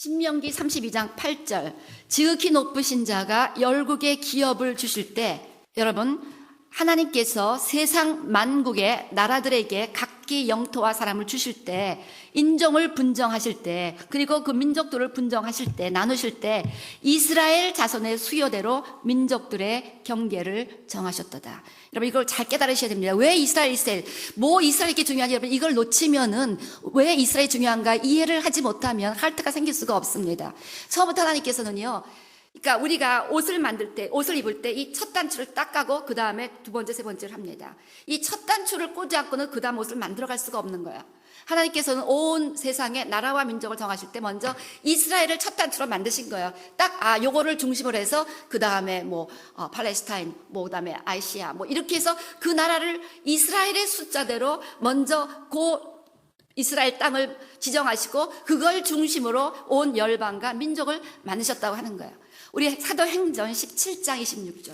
신명기 32장 8절 지극히 높으신 자가 열국의 기업을 주실 때 여러분 하나님께서 세상 만국의 나라들에게 각기 영토와 사람을 주실 때 인종을 분정하실 때 그리고 그 민족들을 분정하실 때 나누실 때 이스라엘 자손의 수요대로 민족들의 경계를 정하셨도다. 여러분 이걸 잘 깨달으셔야 됩니다. 왜 이스라엘 뭐 이스라엘이 이렇게 중요하지? 여러분 이걸 놓치면은 왜 이스라엘이 중요한가 이해를 하지 못하면 할트가 생길 수가 없습니다. 처음부터 하나님께서는요. 그러니까 우리가 옷을 만들 때, 옷을 입을 때 이 첫 단추를 딱 까고 그 다음에 두 번째, 세 번째를 합니다. 이 첫 단추를 꽂지 않고는 그 다음 옷을 만들어갈 수가 없는 거야. 하나님께서는 온 세상의 나라와 민족을 정하실 때 먼저 이스라엘을 첫 단추로 만드신 거예요. 딱, 요거를 중심으로 해서 그 다음에 팔레스타인, 그 다음에 아시아, 이렇게 해서 그 나라를 이스라엘의 숫자대로 먼저 이스라엘 땅을 지정하시고 그걸 중심으로 온 열방과 민족을 만드셨다고 하는 거예요. 우리 사도행전 17장 26절.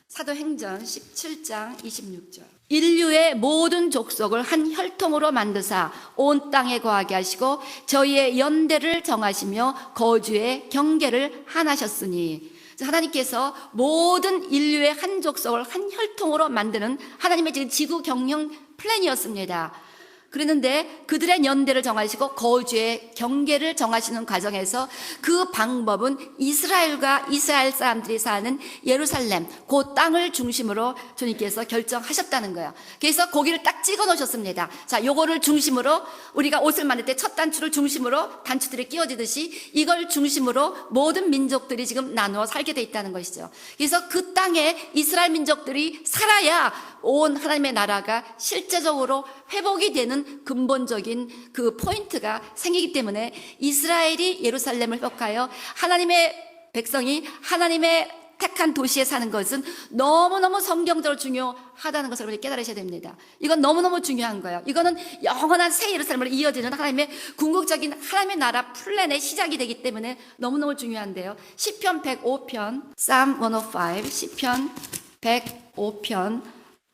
사도행전 17장 26절. 인류의 모든 족속을 한 혈통으로 만드사 온 땅에 거하게 하시고 저희의 연대를 정하시며 거주의 경계를 하나셨으니 하나님께서 모든 인류의 한 족속을 한 혈통으로 만드는 하나님의 지금 지구 경영 플랜이었습니다. 그랬는데 그들의 연대를 정하시고 거주의 경계를 정하시는 과정에서 그 방법은 이스라엘과 이스라엘 사람들이 사는 예루살렘 그 땅을 중심으로 주님께서 결정하셨다는 거예요. 그래서 거기를 딱 찍어 놓으셨습니다. 자, 요거를 중심으로 우리가 옷을 만들 때 첫 단추를 중심으로 단추들이 끼워지듯이 이걸 중심으로 모든 민족들이 지금 나누어 살게 돼 있다는 것이죠. 그래서 그 땅에 이스라엘 민족들이 살아야 온 하나님의 나라가 실제적으로 회복이 되는 근본적인 그 포인트가 생기기 때문에 이스라엘이 예루살렘을 회복하여 하나님의 백성이 하나님의 택한 도시에 사는 것은 너무너무 성경적으로 중요하다는 것을 우리 깨달으셔야 됩니다. 이건 너무너무 중요한 거예요. 이거는 영원한 새 예루살렘으로 이어지는 하나님의 궁극적인 하나님의 나라 플랜의 시작이 되기 때문에 너무너무 중요한데요. 시편 105편, Psalm 105, 시편 105편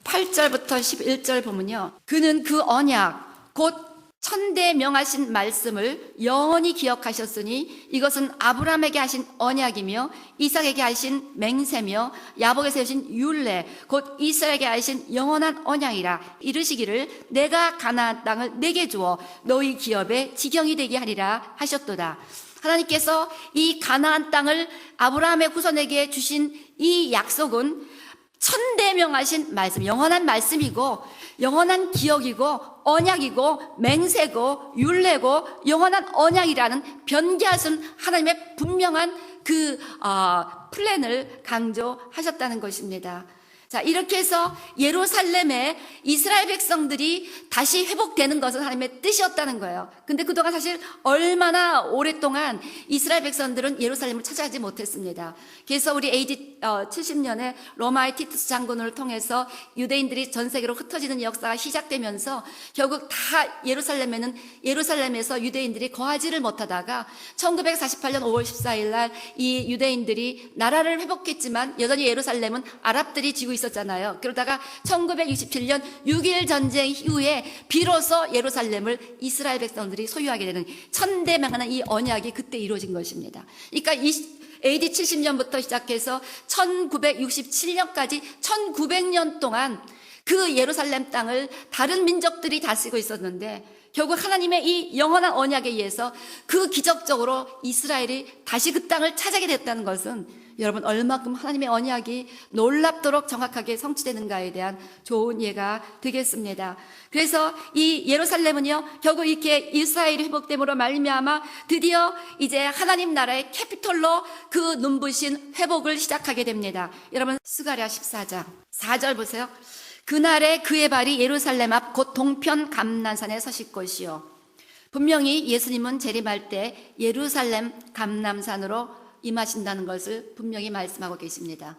8절부터 11절 보면요. 그는 그 언약 곧 천대 명하신 말씀을 영원히 기억하셨으니 이것은 아브라함에게 하신 언약이며 이삭에게 하신 맹세며 야곱에게 세우신 율례 곧 이스라엘에게 하신 영원한 언약이라. 이르시기를 내가 가나안 땅을 내게 주어 너희 기업의 지경이 되게 하리라 하셨도다. 하나님께서 이 가나안 땅을 아브라함의 후손에게 주신 이 약속은 천대명하신 말씀, 영원한 말씀이고 영원한 기억이고 언약이고 맹세고 율례고 영원한 언약이라는 변기하신 하나님의 분명한 그 플랜을 강조하셨다는 것입니다. 자, 이렇게 해서 예루살렘에 이스라엘 백성들이 다시 회복되는 것은 하나님의 뜻이었다는 거예요. 근데 그동안 사실 얼마나 오랫동안 이스라엘 백성들은 예루살렘을 찾아가지 못했습니다. 그래서 우리 AD 70년에 로마의 티투스 장군을 통해서 유대인들이 전 세계로 흩어지는 역사가 시작되면서 결국 다 예루살렘에서 유대인들이 거하지를 못하다가 1948년 5월 14일 날 이 유대인들이 나라를 회복했지만 여전히 예루살렘은 아랍들이 지고 있었잖아요. 그러다가 1967년 6.1 전쟁 이후에 비로소 예루살렘을 이스라엘 백성들이 소유하게 되는 천대명하는 이 언약이 그때 이루어진 것입니다. 그러니까 AD 70년부터 시작해서 1967년까지 1900년 동안 그 예루살렘 땅을 다른 민족들이 다스리고 있었는데 결국 하나님의 이 영원한 언약에 의해서 그 기적적으로 이스라엘이 다시 그 땅을 차지하게 됐다는 것은 여러분 얼마큼 하나님의 언약이 놀랍도록 정확하게 성취되는가에 대한 좋은 예가 되겠습니다. 그래서 이 예루살렘은요 결국 이렇게 이스라엘이 회복됨으로 말미암아 드디어 이제 하나님 나라의 캐피털로 그 눈부신 회복을 시작하게 됩니다. 여러분 스가랴 14장 4절 보세요. 그날에 그의 발이 예루살렘 앞 곧 동편 감난산에 서실 것이요. 분명히 예수님은 재림할 때 예루살렘 감람산으로 임하신다는 것을 분명히 말씀하고 계십니다.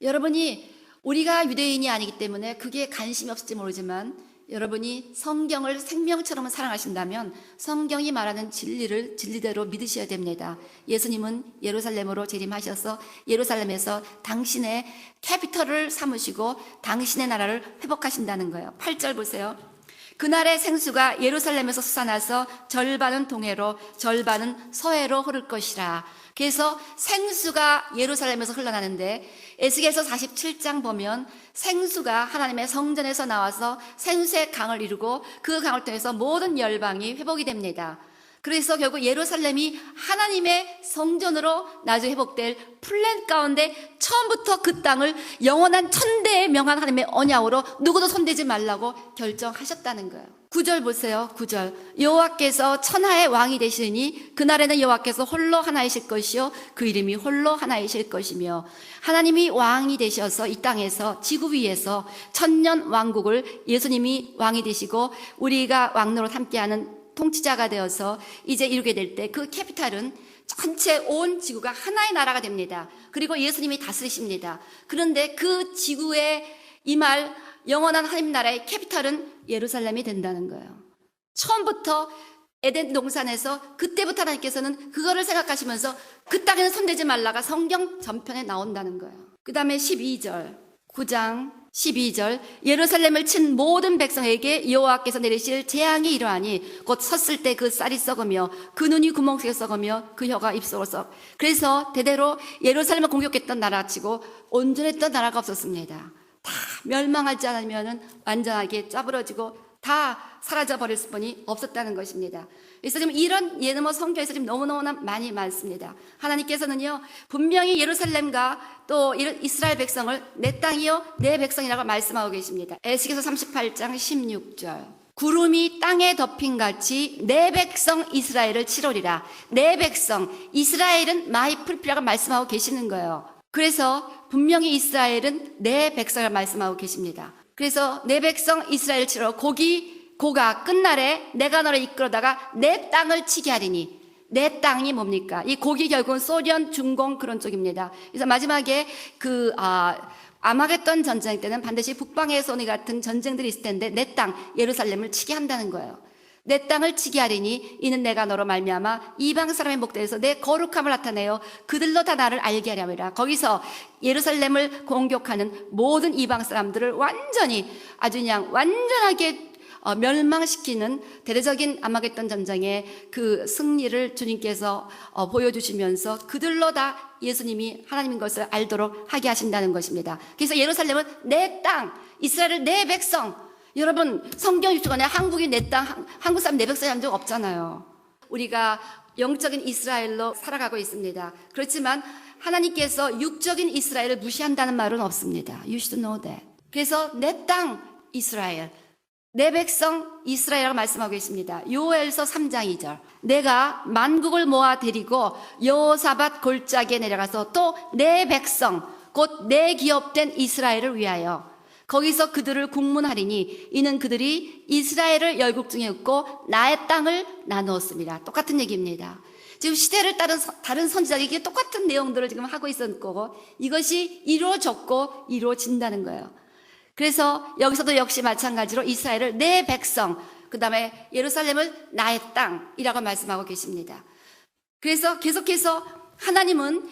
여러분이 우리가 유대인이 아니기 때문에 그게 관심이 없을지 모르지만 여러분이 성경을 생명처럼 사랑하신다면 성경이 말하는 진리를 진리대로 믿으셔야 됩니다. 예수님은 예루살렘으로 재림하셔서 예루살렘에서 당신의 캐피털을 삼으시고 당신의 나라를 회복하신다는 거예요. 8절 보세요. 그날의 생수가 예루살렘에서 솟아나서 절반은 동해로 절반은 서해로 흐를 것이라. 그래서 생수가 예루살렘에서 흘러나는데 에스겔서 47장 보면 생수가 하나님의 성전에서 나와서 생수의 강을 이루고 그 강을 통해서 모든 열방이 회복이 됩니다. 그래서 결국 예루살렘이 하나님의 성전으로 나중에 회복될 플랜 가운데 처음부터 그 땅을 영원한 천대의 명한 하나님의 언약으로 누구도 손대지 말라고 결정하셨다는 거예요. 9절 보세요. 9절. 여호와께서 천하의 왕이 되시니 그날에는 여호와께서 홀로 하나이실 것이요 그 이름이 홀로 하나이실 것이며, 하나님이 왕이 되셔서 이 땅에서 지구 위에서 천년 왕국을 예수님이 왕이 되시고 우리가 왕노릇 함께하는 통치자가 되어서 이제 이루게 될 때 그 캐피탈은 전체 온 지구가 하나의 나라가 됩니다. 그리고 예수님이 다스리십니다. 그런데 그 지구에 임할 영원한 하나님 나라의 캐피탈은 예루살렘이 된다는 거예요. 처음부터 에덴 동산에서 그때부터 하나님께서는 그거를 생각하시면서 그 땅에는 손대지 말라가 성경 전편에 나온다는 거예요. 그 다음에 12절, 9장 12절. 예루살렘을 친 모든 백성에게 여호와께서 내리실 재앙이 이러하니 곧 섰을 때 그 쌀이 썩으며 그 눈이 구멍 속에 썩으며 그 혀가 입속으로 썩. 그래서 대대로 예루살렘을 공격했던 나라치고 온전했던 나라가 없었습니다. 다 멸망하지 않으면 완전하게 짜부러지고 다 사라져 버릴 수뿐이 없었다는 것입니다. 그래서 지금 이런 예는 성경에서 지금 너무너무나 많이 많습니다. 하나님께서는요 분명히 예루살렘과 또 이스라엘 백성을 내 땅이요 내 백성이라고 말씀하고 계십니다. 에스겔서 38장 16절. 구름이 땅에 덮인 같이 내 백성 이스라엘을 치러리라. 내 백성 이스라엘은 마이 풀피라고 말씀하고 계시는 거예요. 그래서 분명히 이스라엘은 내 백성이라고 말씀하고 계십니다. 그래서 내 백성 이스라엘 치러 고가 끝날에 내가 너를 이끌어다가 내 땅을 치게 하리니. 내 땅이 뭡니까? 이 고기 결국은 소련, 중공 그런 쪽입니다. 그래서 마지막에 아마겟돈 전쟁 때는 반드시 북방의 소니 같은 전쟁들이 있을 텐데 내 땅 예루살렘을 치게 한다는 거예요. 내 땅을 치게 하리니 이는 내가 너로 말미암아 이방 사람의 목대에서 내 거룩함을 나타내어 그들로 다 나를 알게 하려 함이라. 거기서 예루살렘을 공격하는 모든 이방 사람들을 완전히 아주 그냥 완전하게 멸망시키는 대대적인 아마겟돈 전쟁의 그 승리를 주님께서 보여주시면서 그들로 다 예수님이 하나님인 것을 알도록 하게 하신다는 것입니다. 그래서 예루살렘은 내 땅, 이스라엘을 내 백성. 여러분 성경 입주간에 한국이 내 땅, 한국 사람 내 백성이 한 적 없잖아요. 우리가 영적인 이스라엘로 살아가고 있습니다. 그렇지만 하나님께서 육적인 이스라엘을 무시한다는 말은 없습니다. You should know that. 그래서 내 땅 이스라엘, 내 백성 이스라엘이라고 말씀하고 계십니다. 요엘서 3장 2절. 내가 만국을 모아 데리고 여호사밧 골짜기에 내려가서 또 내 백성 곧 내 기업된 이스라엘을 위하여 거기서 그들을 국문하리니 이는 그들이 이스라엘을 열국 중에 얻고 나의 땅을 나누었습니다. 똑같은 얘기입니다. 지금 시대를 따른 다른 선지자에게 똑같은 내용들을 지금 하고 있었던 거고 이것이 이루어졌고 이루어진다는 거예요. 그래서 여기서도 역시 마찬가지로 이스라엘을 내 백성, 그 다음에 예루살렘을 나의 땅이라고 말씀하고 계십니다. 그래서 계속해서 하나님은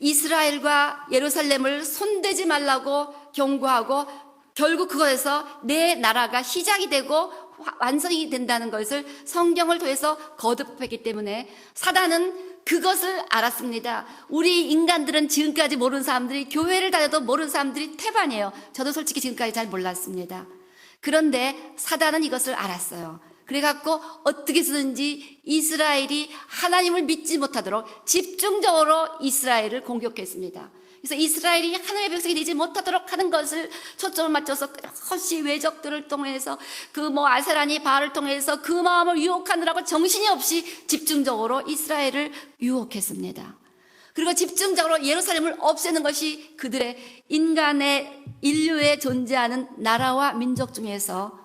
이스라엘과 예루살렘을 손대지 말라고 경고하고 결국 그것에서 내 나라가 시작이 되고 완성이 된다는 것을 성경을 통해서 거듭했기 때문에 사단은 그것을 알았습니다. 우리 인간들은 지금까지 모르는 사람들이, 교회를 다녀도 모르는 사람들이 태반이에요. 저도 솔직히 지금까지 잘 몰랐습니다. 그런데 사단은 이것을 알았어요. 그래갖고 어떻게 해서든지 이스라엘이 하나님을 믿지 못하도록 집중적으로 이스라엘을 공격했습니다. 그래서 이스라엘이 하나님의 백성이 되지 못하도록 하는 것을 초점을 맞춰서 끝없이 외적들을 통해서 아세라니 바알을 통해서 그 마음을 유혹하느라고 정신이 없이 집중적으로 이스라엘을 유혹했습니다. 그리고 집중적으로 예루살렘을 없애는 것이 그들의 인간의 인류에 존재하는 나라와 민족 중에서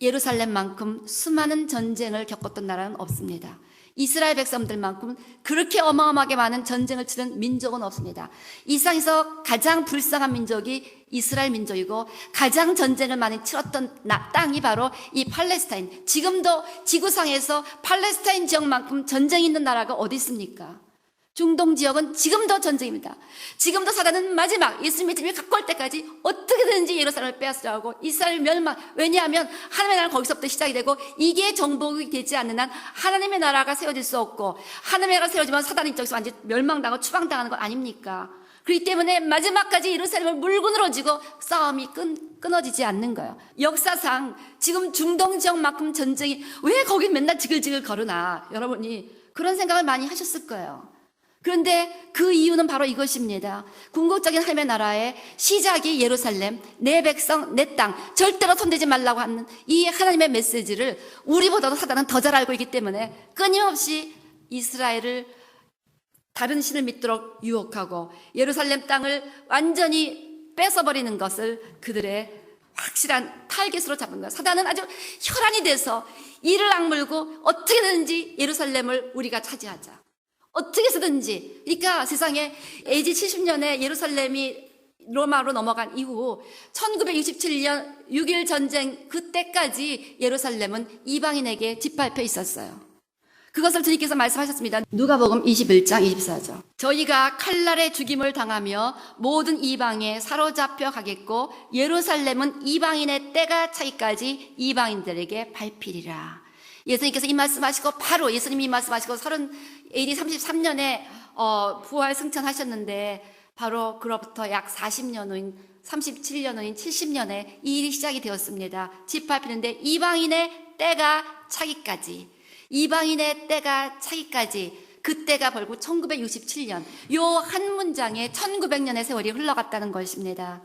예루살렘만큼 수많은 전쟁을 겪었던 나라는 없습니다. 이스라엘 백성들만큼 그렇게 어마어마하게 많은 전쟁을 치른 민족은 없습니다. 이 세상에서 가장 불쌍한 민족이 이스라엘 민족이고 가장 전쟁을 많이 치렀던 땅이 바로 이 팔레스타인. 지금도 지구상에서 팔레스타인 지역만큼 전쟁이 있는 나라가 어디 있습니까? 중동 지역은 지금도 전쟁입니다. 지금도 사단은 마지막 예수님의 집을 갖고 올 때까지 어떻게든지 예루살렘을 빼앗으려고 이스라엘 멸망. 왜냐하면 하나님의 나라는 거기서부터 시작이 되고 이게 정복이 되지 않는 한 하나님의 나라가 세워질 수 없고 하나님의 나라가 세워지면 사단 입장에서 완전히 멸망당하고 추방당하는 거 아닙니까? 그렇기 때문에 마지막까지 예루살렘을 물군으로 쥐고 싸움이 끊어지지 않는 거예요. 역사상 지금 중동 지역만큼 전쟁이 왜 거긴 맨날 지글지글 거르나 여러분이 그런 생각을 많이 하셨을 거예요. 그런데 그 이유는 바로 이것입니다. 궁극적인 하나님의 나라의 시작이 예루살렘, 내 백성, 내 땅, 절대로 손대지 말라고 하는 이 하나님의 메시지를 우리보다도 사단은 더 잘 알고 있기 때문에 끊임없이 이스라엘을 다른 신을 믿도록 유혹하고 예루살렘 땅을 완전히 뺏어버리는 것을 그들의 확실한 타겟으로 잡은 거예요. 사단은 아주 혈안이 돼서 이를 악물고 어떻게든지 예루살렘을 우리가 차지하자. 어떻게 해서든지. 그러니까 세상에 AD 70년에 예루살렘이 로마로 넘어간 이후 1967년 6.1 전쟁 그때까지 예루살렘은 이방인에게 짓밟혀 있었어요. 그것을 주님께서 말씀하셨습니다. 누가복음 21장 24절. 저희가 칼날에 죽임을 당하며 모든 이방에 사로잡혀 가겠고 예루살렘은 이방인의 때가 차기까지 이방인들에게 밟히리라. 예수님께서 이 말씀하시고 바로 예수님이 이 말씀하시고 AD 33년에 부활 승천하셨는데 바로 그로부터 약 40년 후인 37년 후인 70년에 이 일이 시작이 되었습니다. 짓밟히는데 이방인의 때가 차기까지 그때가 벌고 1967년 요 한 문장에 1900년의 세월이 흘러갔다는 것입니다.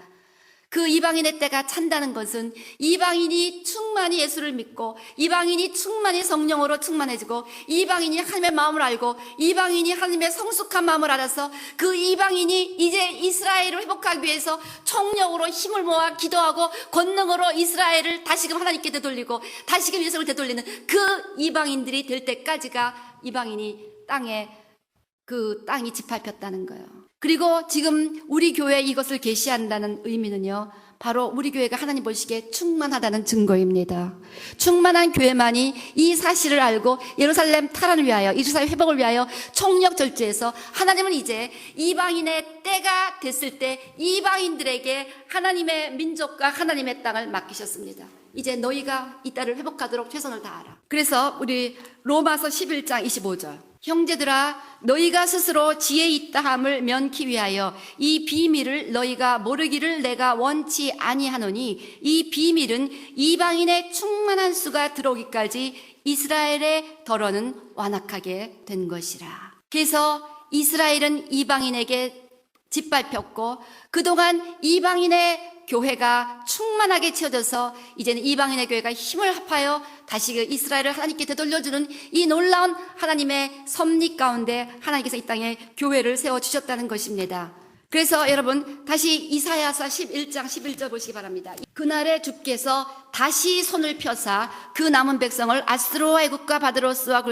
그 이방인의 때가 찬다는 것은 이방인이 충만히 예수를 믿고 이방인이 충만히 성령으로 충만해지고 이방인이 하나님의 마음을 알고 이방인이 하나님의 성숙한 마음을 알아서 그 이방인이 이제 이스라엘을 회복하기 위해서 총력으로 힘을 모아 기도하고 권능으로 이스라엘을 다시금 하나님께 되돌리고 다시금 예수를 되돌리는 그 이방인들이 될 때까지가 이방인이 땅이 짓밟혔다는 거예요. 그리고 지금 우리 교회에 이것을 계시한다는 의미는요, 바로 우리 교회가 하나님 보시기에 충만하다는 증거입니다. 충만한 교회만이 이 사실을 알고 예루살렘 탈환을 위하여, 이스라엘 회복을 위하여 총력 절주해서 하나님은 이제 이방인의 때가 됐을 때 이방인들에게 하나님의 민족과 하나님의 땅을 맡기셨습니다. 이제 너희가 이 땅을 회복하도록 최선을 다하라. 그래서 우리 로마서 11장 25절. 형제들아 너희가 스스로 지혜 있다함을 면키 위하여 이 비밀을 너희가 모르기를 내가 원치 아니하노니 이 비밀은 이방인의 충만한 수가 들어오기까지 이스라엘의 덜어는 완악하게 된 것이라. 그래서 이스라엘은 이방인에게 짓밟혔고 그동안 이방인의 교회가 충만하게 채워져서 이제는 이방인의 교회가 힘을 합하여 다시 그 이스라엘을 하나님께 되돌려주는 이 놀라운 하나님의 섭리 가운데 하나님께서 이 땅에 교회를 세워주셨다는 것입니다. 그래서 여러분 다시 이사야서 11장 11절 보시기 바랍니다. 그날에 주께서 다시 손을 펴사 그 남은 백성을 아스로와 애굽과 바드로스와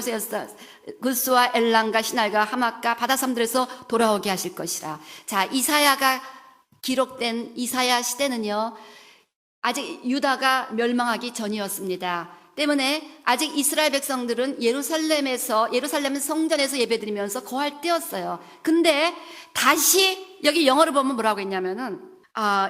구스와 엘람과 시날과 하맛과 바다섬들에서 돌아오게 하실 것이라. 자, 이사야가 기록된 이사야 시대는요, 아직 유다가 멸망하기 전이었습니다. 때문에 아직 이스라엘 백성들은 예루살렘 성전에서 예배드리면서 거할 때였어요. 근데 다시 여기 영어로 보면 뭐라고 했냐면은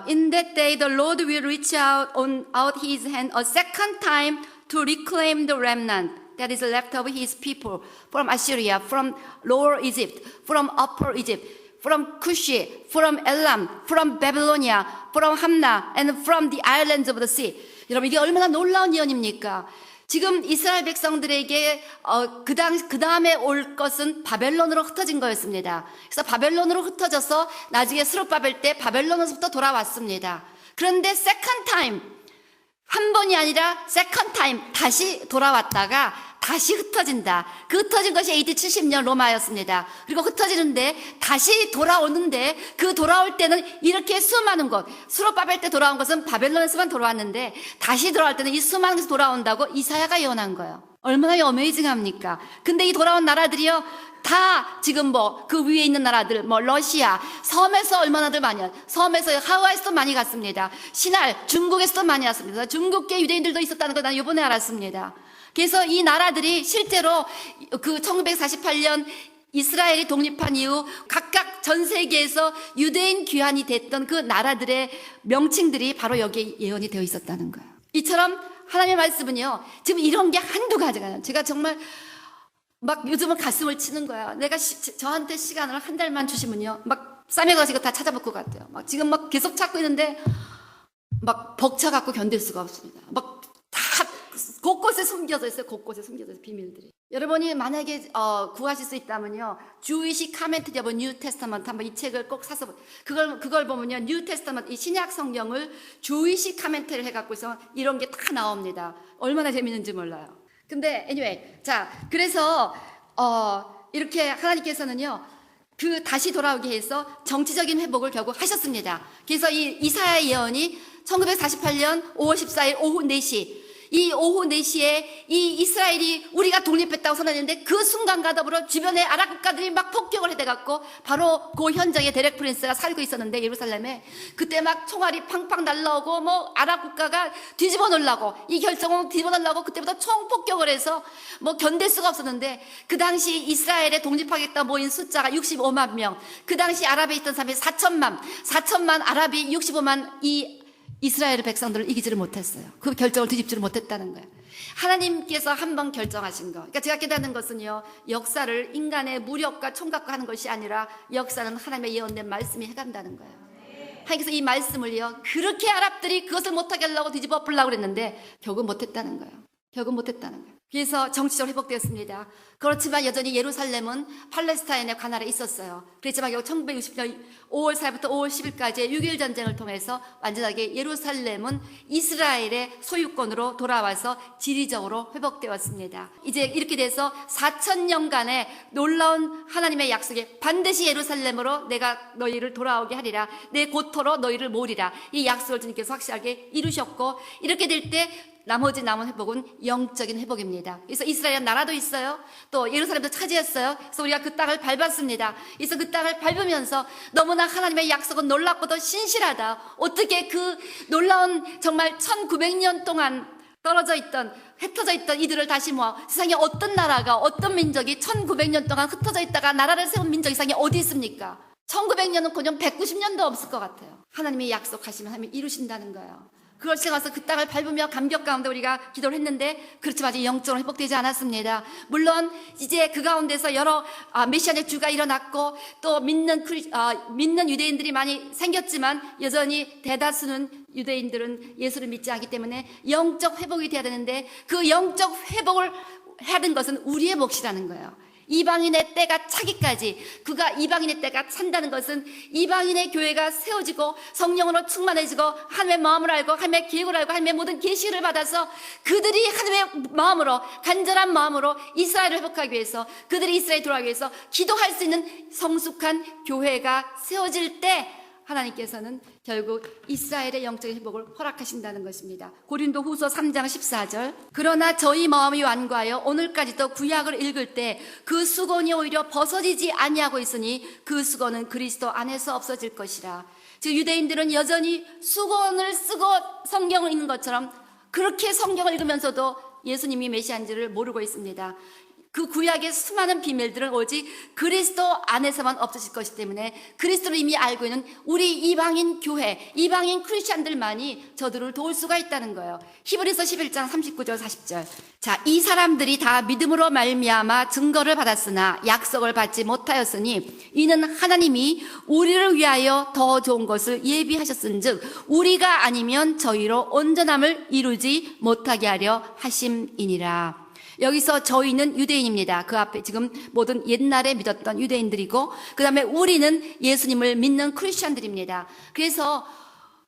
In that day the Lord will reach out his hand a second time to reclaim the remnant that is left of his people from Assyria, from Lower Egypt, from Upper Egypt, from Cush, from Elam, from Babylonia, from Hamna, and from the islands of the sea. 여러분 이게 얼마나 놀라운 예언입니까? 지금 이스라엘 백성들에게 그 다음에 올 것은 바벨론으로 흩어진 거였습니다. 그래서 바벨론으로 흩어져서 나중에 스룹바벨 때 바벨론에서부터 돌아왔습니다. 그런데 second time, 한 번이 아니라 second time 다시 돌아왔다가 다시 흩어진다. 그 흩어진 것이 AD 70년 로마였습니다. 그리고 흩어지는데 다시 돌아오는데 그 돌아올 때는 이렇게 수많은 것, 수로바벨 때 돌아온 것은 바벨론에서만 돌아왔는데 다시 돌아올 때는 이 수많은 것이 돌아온다고 이사야가 예언한 거예요. 얼마나 어메이징합니까? 근데 이 돌아온 나라들이요, 다 지금 그 위에 있는 나라들, 러시아, 섬에서 얼마나들 많이, 섬에서 하와이에서도 많이 갔습니다. 신할, 중국에서도 많이 왔습니다. 중국계 유대인들도 있었다는 걸 난 이번에 알았습니다. 그래서 이 나라들이 실제로 그 1948년 이스라엘이 독립한 이후 각각 전 세계에서 유대인 귀환이 됐던 그 나라들의 명칭들이 바로 여기에 예언이 되어 있었다는 거예요. 이처럼 하나님의 말씀은요, 지금 이런 게 한두 가지가 아니에요. 제가 정말 막 요즘은 가슴을 치는 거야. 내가 저한테 시간을 한 달만 주시면요, 막 싸매 가지고 다 찾아볼 것 같아요. 막 지금 막 계속 찾고 있는데 막 벅차갖고 견딜 수가 없습니다. 막 다 곳곳에 숨겨져 있어요. 곳곳에 숨겨져 있어요. 비밀들이. 여러분이 만약에 구하실 수 있다면요, 주이시 카멘트 잡은 뉴 테스타먼트 한번 이 책을 꼭 사서 그걸 보면요, 뉴 테스타먼트 이 신약 성경을 주이시 카멘트를 해갖고 서 이런 게 다 나옵니다. 얼마나 재밌는지 몰라요. 근데 anyway, 자, 그래서 이렇게 하나님께서는요, 그 다시 돌아오게 해서 정치적인 회복을 결국 하셨습니다. 그래서 이 이사야 예언이 1948년 5월 14일 오후 4시, 이 오후 4시에 이 이스라엘이 우리가 독립했다고 선언했는데 그 순간과 더불어 주변의 아랍 국가들이 막 폭격을 해대갖고 바로 그 현장에 데렉 프린스가 살고 있었는데, 예루살렘에 그때 막 총알이 팡팡 날라오고 뭐 아랍 국가가 뒤집어 놓으려고, 이 결정을 뒤집어 놓으려고 그때부터 총폭격을 해서 뭐 견딜 수가 없었는데, 그 당시 이스라엘에 독립하겠다 모인 숫자가 65만 명, 그 당시 아랍에 있던 사람이 4천만 아랍이 65만 이 이스라엘 백성들을 이기지를 못했어요. 그 결정을 뒤집지를 못했다는 거예요. 하나님께서 한번 결정하신 거. 그러니까 제가 깨닫는 것은요, 역사를 인간의 무력과 총각과 하는 것이 아니라 역사는 하나님의 예언된 말씀이 해간다는 거예요. 하나님께서 이 말씀을요, 그렇게 아랍들이 그것을 못하게 하려고 뒤집어 엎으려고 그랬는데 결국 못했다는 거예요. 결국 못했다는 거예요. 그래서 정치적으로 회복되었습니다. 그렇지만 여전히 예루살렘은 팔레스타인의 관할에 있었어요. 그렇지만 1960년 5월 4일부터 5월 10일까지의 6.1 전쟁을 통해서 완전하게 예루살렘은 이스라엘의 소유권으로 돌아와서 지리적으로 회복되었습니다. 이제 이렇게 돼서 4,000년간의 놀라운 하나님의 약속에 반드시 예루살렘으로 내가 너희를 돌아오게 하리라, 내 고토로 너희를 모으리라, 이 약속을 주님께서 확실하게 이루셨고, 이렇게 될 때 나머지 남은 회복은 영적인 회복입니다. 그래서 이스라엘 나라도 있어요. 또 예루살렘도 차지했어요. 그래서 우리가 그 땅을 밟았습니다. 그래서 그 땅을 밟으면서 너무나 하나님의 약속은 놀랍고도 신실하다. 어떻게 그 놀라운 정말 1900년 동안 떨어져 있던, 흩어져 있던 이들을 다시 모아, 세상에 어떤 나라가, 어떤 민족이 1900년 동안 흩어져 있다가 나라를 세운 민족이 세상에 어디 있습니까? 1900년은 그냥 190년도 없을 것 같아요. 하나님이 약속하시면 하나님이 이루신다는 거예요. 그걸 지나가서 그 땅을 밟으며 감격 가운데 우리가 기도를 했는데, 그렇지만 아직 영적으로 회복되지 않았습니다. 물론 이제 그 가운데서 여러 메시아적 주가 일어났고 또 믿는 유대인들이 많이 생겼지만, 여전히 대다수는 유대인들은 예수를 믿지 않기 때문에 영적 회복이 돼야 되는데, 그 영적 회복을 해야 하는 것은 우리의 몫이라는 거예요. 이방인의 때가 차기까지, 그가 이방인의 때가 찬다는 것은 이방인의 교회가 세워지고 성령으로 충만해지고 하나님의 마음을 알고 하나님의 계획을 알고 하나님의 모든 계시를 받아서 그들이 하나님의 마음으로, 간절한 마음으로 이스라엘을 회복하기 위해서, 그들이 이스라엘에 돌아가기 위해서 기도할 수 있는 성숙한 교회가 세워질 때 하나님께서는 결국 이스라엘의 영적인 회복을 허락하신다는 것입니다. 고린도 후서 3장 14절, 그러나 저희 마음이 완고하여 오늘까지도 구약을 읽을 때 그 수건이 오히려 벗어지지 아니하고 있으니 그 수건은 그리스도 안에서 없어질 것이라. 즉 유대인들은 여전히 수건을 쓰고 성경을 읽는 것처럼 그렇게 성경을 읽으면서도 예수님이 메시아인지를 모르고 있습니다. 그 구약의 수많은 비밀들은 오직 그리스도 안에서만 없어질 것이기 때문에 그리스도를 이미 알고 있는 우리 이방인 교회, 이방인 크리스찬들만이 저들을 도울 수가 있다는 거예요. 히브리서 11장 39절 40절. 자, 이 사람들이 다 믿음으로 말미암아 증거를 받았으나 약속을 받지 못하였으니 이는 하나님이 우리를 위하여 더 좋은 것을 예비하셨은즉 우리가 아니면 저희로 온전함을 이루지 못하게 하려 하심이니라. 여기서 저희는 유대인입니다. 그 앞에 지금 모든 옛날에 믿었던 유대인들이고, 그 다음에 우리는 예수님을 믿는 크리스찬들입니다. 그래서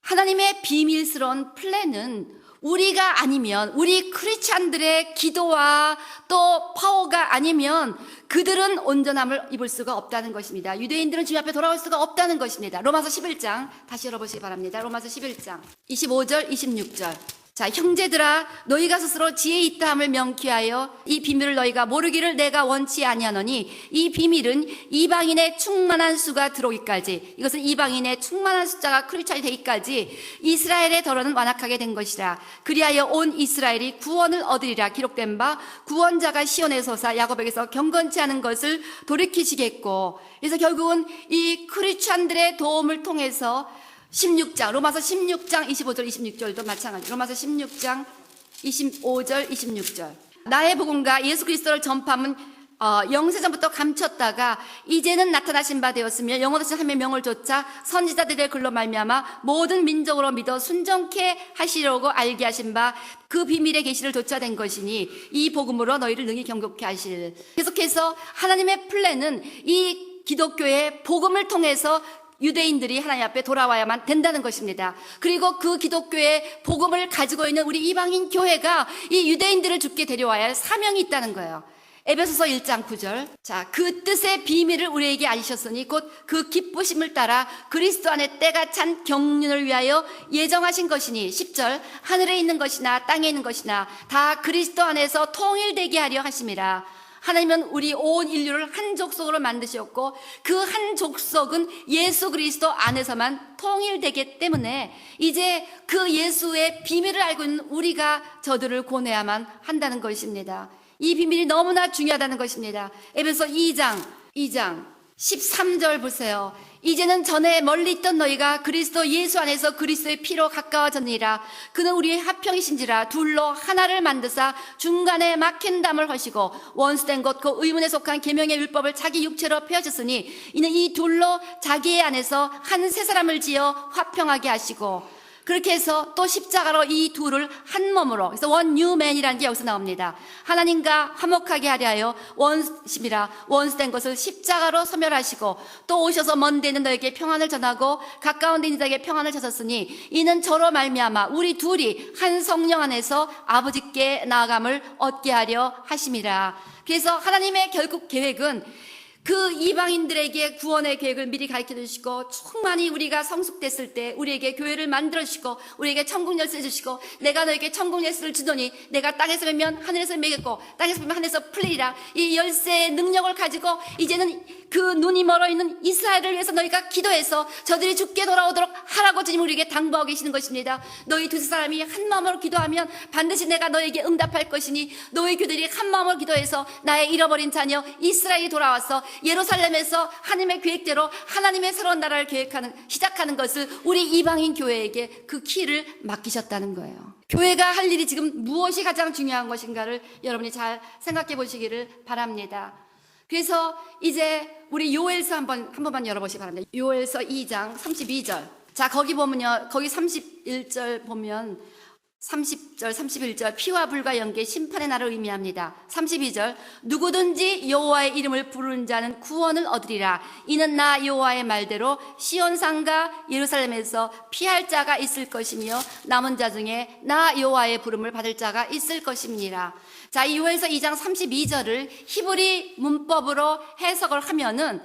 하나님의 비밀스러운 플랜은 우리가 아니면, 우리 크리스찬들의 기도와 또 파워가 아니면 그들은 온전함을 입을 수가 없다는 것입니다. 유대인들은 주님 앞에 돌아올 수가 없다는 것입니다. 로마서 11장 다시 열어보시기 바랍니다. 로마서 11장 25절 26절. 자, 형제들아, 너희가 스스로 지혜 있다함을 명쾌하여 이 비밀을 너희가 모르기를 내가 원치 아니하노니 이 비밀은 이방인의 충만한 수가 들어오기까지, 이것은 이방인의 충만한 숫자가 크리스찬이 되기까지 이스라엘의 더러는 완악하게 된 것이라. 그리하여 온 이스라엘이 구원을 얻으리라. 기록된 바 구원자가 시온에서 사 야곱에게서 경건치 않은 것을 돌이키시겠고. 그래서 결국은 이 크리스찬들의 도움을 통해서 16장, 로마서 16장 25절 26절도 마찬가지. 로마서 16장 25절 26절. 나의 복음과 예수 그리스도를 전파함은 영세전부터 감췄다가 이제는 나타나신 바 되었으며 영원하신 하나님의 명을 좇아 선지자들의 글로 말미암아 모든 민족으로 믿어 순종케 하시려고 알게 하신 바 그 비밀의 계시를 좇아낸 것이니 이 복음으로 너희를 능히 경고케 하실. 계속해서 하나님의 플랜은 이 기독교의 복음을 통해서 유대인들이 하나님 앞에 돌아와야만 된다는 것입니다. 그리고 그 기독교의 복음을 가지고 있는 우리 이방인 교회가 이 유대인들을 주께 데려와야 할 사명이 있다는 거예요. 에베소서 1장 9절. 자, 그 뜻의 비밀을 우리에게 알리셨으니 곧 그 기쁘심을 따라 그리스도 안에 때가 찬 경륜을 위하여 예정하신 것이니 10절. 하늘에 있는 것이나 땅에 있는 것이나 다 그리스도 안에서 통일되게 하려 하심이라. 하나님은 우리 온 인류를 한 족속으로 만드셨고 그 한 족속은 예수 그리스도 안에서만 통일되기 때문에 이제 그 예수의 비밀을 알고 있는 우리가 저들을 고뇌야만 한다는 것입니다. 이 비밀이 너무나 중요하다는 것입니다. 에베소 2장 13절 보세요. 이제는 전에 멀리 있던 너희가 그리스도 예수 안에서 그리스도의 피로 가까워졌느니라. 그는 우리의 화평이신지라. 둘로 하나를 만드사 중간에 막힌 담을 허시고 원수된 것 그 의문에 속한 계명의 율법을 자기 육체로 펴셨으니 이는 이 둘로 자기의 안에서 한 새 사람을 지어 화평하게 하시고. 그렇게 해서 또 십자가로 이 둘을 한 몸으로, 그래서 원 뉴맨이라는 게 여기서 나옵니다. 하나님과 화목하게 하려 하여 원심이라 원수된 것을 십자가로 소멸하시고 또 오셔서 먼 데 있는 너에게 평안을 전하고 가까운 데 있는 자에게 평안을 주셨으니 이는 저로 말미암아 우리 둘이 한 성령 안에서 아버지께 나아감을 얻게 하려 하심이라. 그래서 하나님의 결국 계획은 그 이방인들에게 구원의 계획을 미리 가르쳐 주시고 충만히 우리가 성숙됐을 때 우리에게 교회를 만들어 주시고 우리에게 천국 열쇠 주시고 내가 너에게 천국 열쇠를 주더니 내가 땅에서 매면 하늘에서 매겠고 땅에서 매면 하늘에서 풀리리라. 이 열쇠의 능력을 가지고 이제는 그 눈이 멀어 있는 이스라엘을 위해서 너희가 기도해서 저들이 죽게 돌아오도록 하라고 주님 우리에게 당부하고 계시는 것입니다. 너희 두세 사람이 한 마음으로 기도하면 반드시 내가 너에게 응답할 것이니 너희 교들이 한 마음으로 기도해서 나의 잃어버린 자녀 이스라엘이 돌아와서 예루살렘에서 하나님의 계획대로 하나님의 새로운 나라를 시작하는 것을 우리 이방인 교회에게 그 키를 맡기셨다는 거예요. 교회가 할 일이 지금 무엇이 가장 중요한 것인가를 여러분이 잘 생각해 보시기를 바랍니다. 그래서 이제 우리 요엘서 한 번만 열어보시기 바랍니다. 요엘서 2장 32절. 자, 거기 보면요. 거기 31절 보면 30절, 31절 피와 불과 연계 심판의 날을 의미합니다. 32절 누구든지 여호와의 이름을 부르는 자는 구원을 얻으리라. 이는 나 여호와의 말대로 시온산과 예루살렘에서 피할 자가 있을 것이며 남은 자 중에 나 여호와의 부름을 받을 자가 있을 것입니다. 자, 이 요엘서 2장 32절을 히브리 문법으로 해석을 하면은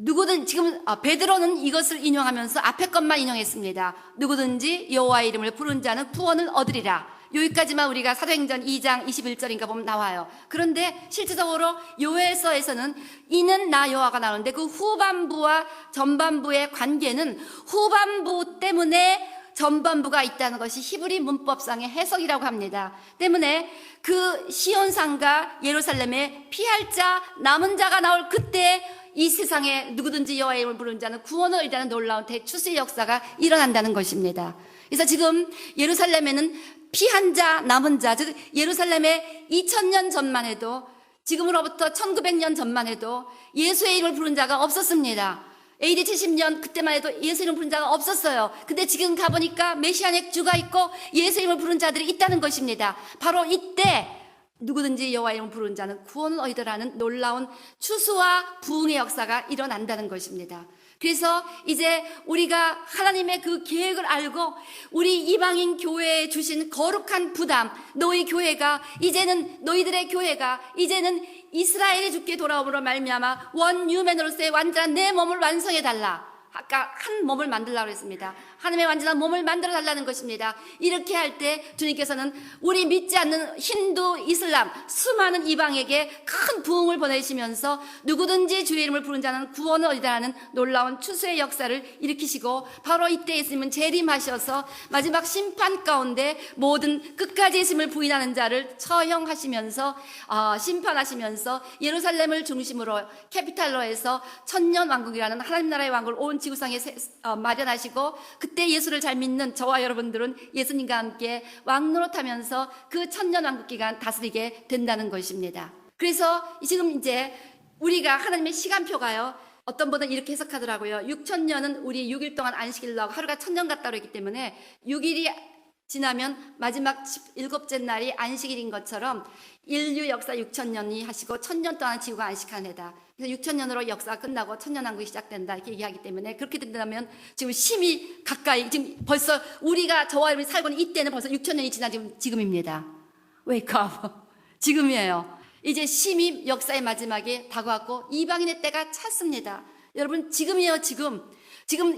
누구든 지금 베드로는 이것을 인용하면서 앞에 것만 인용했습니다. 누구든지 여호와의 이름을 부른 자는 구원을 얻으리라. 여기까지만 우리가 사도행전 2장 21절인가 보면 나와요. 그런데 실질적으로 요엘서에서는 이는 나 여호와가 나오는데 그 후반부와 전반부의 관계는 후반부 때문에 전반부가 있다는 것이 히브리 문법상의 해석이라고 합니다. 때문에 그 시온산과 예루살렘에 피할 자, 남은 자가 나올 그때 이 세상에 누구든지 여호와의 이름을 부르는 자는 구원을 얻으리라는 놀라운 대추수의 역사가 일어난다는 것입니다. 그래서 지금 예루살렘에는 피한 자, 남은 자, 즉 예루살렘에 2000년 전만 해도 지금으로부터 1900년 전만 해도 예수의 이름을 부르는 자가 없었습니다. AD 70년 그때만 해도 예수 이름 부른 자가 없었어요. 근데 지금 가보니까 메시아닉 주가 있고 예수 이름을 부른 자들이 있다는 것입니다. 바로 이때 누구든지 여호와의 이름을 부르는 자는 구원을 얻으라는 놀라운 추수와 부흥의 역사가 일어난다는 것입니다. 그래서 이제 우리가 하나님의 그 계획을 알고 우리 이방인 교회에 주신 거룩한 부담, 너희들의 교회가 이제는 이스라엘의 주께 돌아옴으로 말미암아 원 뉴맨으로서의 완전한 내 몸을 완성해달라. 아까 한 몸을 만들라고 했습니다. 하나님의 완전한 몸을 만들어 달라는 것입니다. 이렇게 할 때 주님께서는 우리 믿지 않는 힌두, 이슬람, 수많은 이방에게 큰 부흥을 보내시면서 누구든지 주의 이름을 부른 자는 구원을 얻으라는 놀라운 추수의 역사를 일으키시고, 바로 이때 예수님은 재림하셔서 마지막 심판 가운데 모든 끝까지 예수님을 부인하는 자를 처형하시면서 심판하시면서 예루살렘을 중심으로 캐피탈로 해서 천년 왕국이라는 하나님 나라의 왕국을 온 지구상에 마련하시고, 그때 예수를 잘 믿는 저와 여러분들은 예수님과 함께 왕노릇하면서 그 천년 왕국 기간 다스리게 된다는 것입니다. 그래서 지금 이제 우리가 하나님의 시간표가요, 어떤 분은 이렇게 해석하더라고요. 6,000년은 우리 6일 동안 안식일로 하고 하루가 1,000년 같다고 했기 때문에 6일이 지나면 마지막 7째 날이 안식일인 것처럼 인류 역사 6,000년이 하시고 1,000년 동안 지구가 안식한 해다. 그래서 6,000년으로 역사가 끝나고 천년왕국이 시작된다 이렇게 얘기하기 때문에, 그렇게 된다면 지금 심히 가까이, 지금 벌써 우리가 저와 여러분이 살고 있는 이때는 벌써 6,000년이 지난 지금입니다. Wake up. 지금이에요. 이제 심히 역사의 마지막에 다가왔고 이방인의 때가 찼습니다. 여러분, 지금이에요. 지금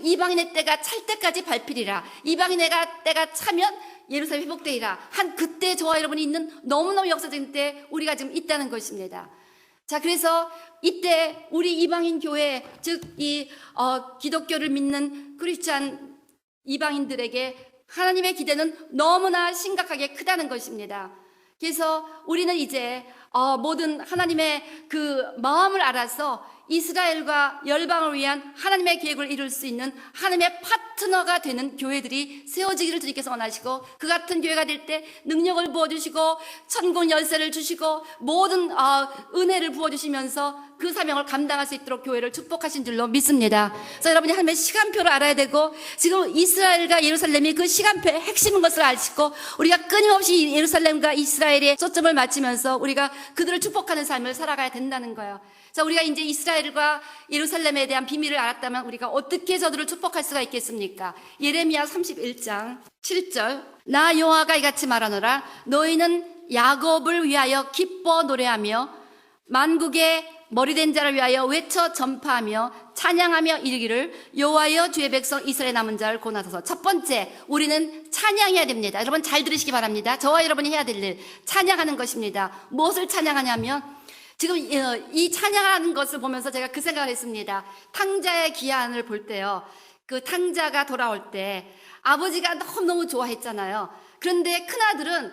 이방인의 때가 찰 때까지 발필이라. 이방인의 때가 차면 예루살렘 회복되리라. 한 그때 저와 여러분이 있는 너무너무 역사적인 때 우리가 지금 있다는 것입니다. 자, 그래서 이때 우리 이방인 교회, 즉 기독교를 믿는 크리스찬 이방인들에게 하나님의 기대는 너무나 심각하게 크다는 것입니다. 그래서 우리는 이제 모든 하나님의 그 마음을 알아서 이스라엘과 열방을 위한 하나님의 계획을 이룰 수 있는 하나님의 파트너가 되는 교회들이 세워지기를 주님께서 원하시고, 그 같은 교회가 될 때 능력을 부어주시고 천국 열쇠를 주시고 모든 은혜를 부어주시면서 그 사명을 감당할 수 있도록 교회를 축복하신 줄로 믿습니다. 그래서 여러분이 하나님의 시간표를 알아야 되고, 지금 이스라엘과 예루살렘이 그 시간표의 핵심인 것을 아시고, 우리가 끊임없이 예루살렘과 이스라엘에 초점을 맞추면서 우리가 그들을 축복하는 삶을 살아가야 된다는 거예요. 자, 우리가 이제 이스라엘과 예루살렘에 대한 비밀을 알았다면 우리가 어떻게 저들을 축복할 수가 있겠습니까? 예레미야 31장 7절, 나 여호와가 이같이 말하노라. 너희는 야곱을 위하여 기뻐 노래하며 만국의 머리된 자를 위하여 외쳐 전파하며 찬양하며 이르기를, 여호와여 주의 백성 이스라엘 남은 자를 고나소서. 첫 번째, 우리는 찬양해야 됩니다. 여러분 잘 들으시기 바랍니다. 저와 여러분이 해야 될 일, 찬양하는 것입니다. 무엇을 찬양하냐면, 지금 이 찬양하는 것을 보면서 제가 그 생각을 했습니다. 탕자의 귀환을 볼 때요, 그 탕자가 돌아올 때 아버지가 너무너무 좋아했잖아요. 그런데 큰아들은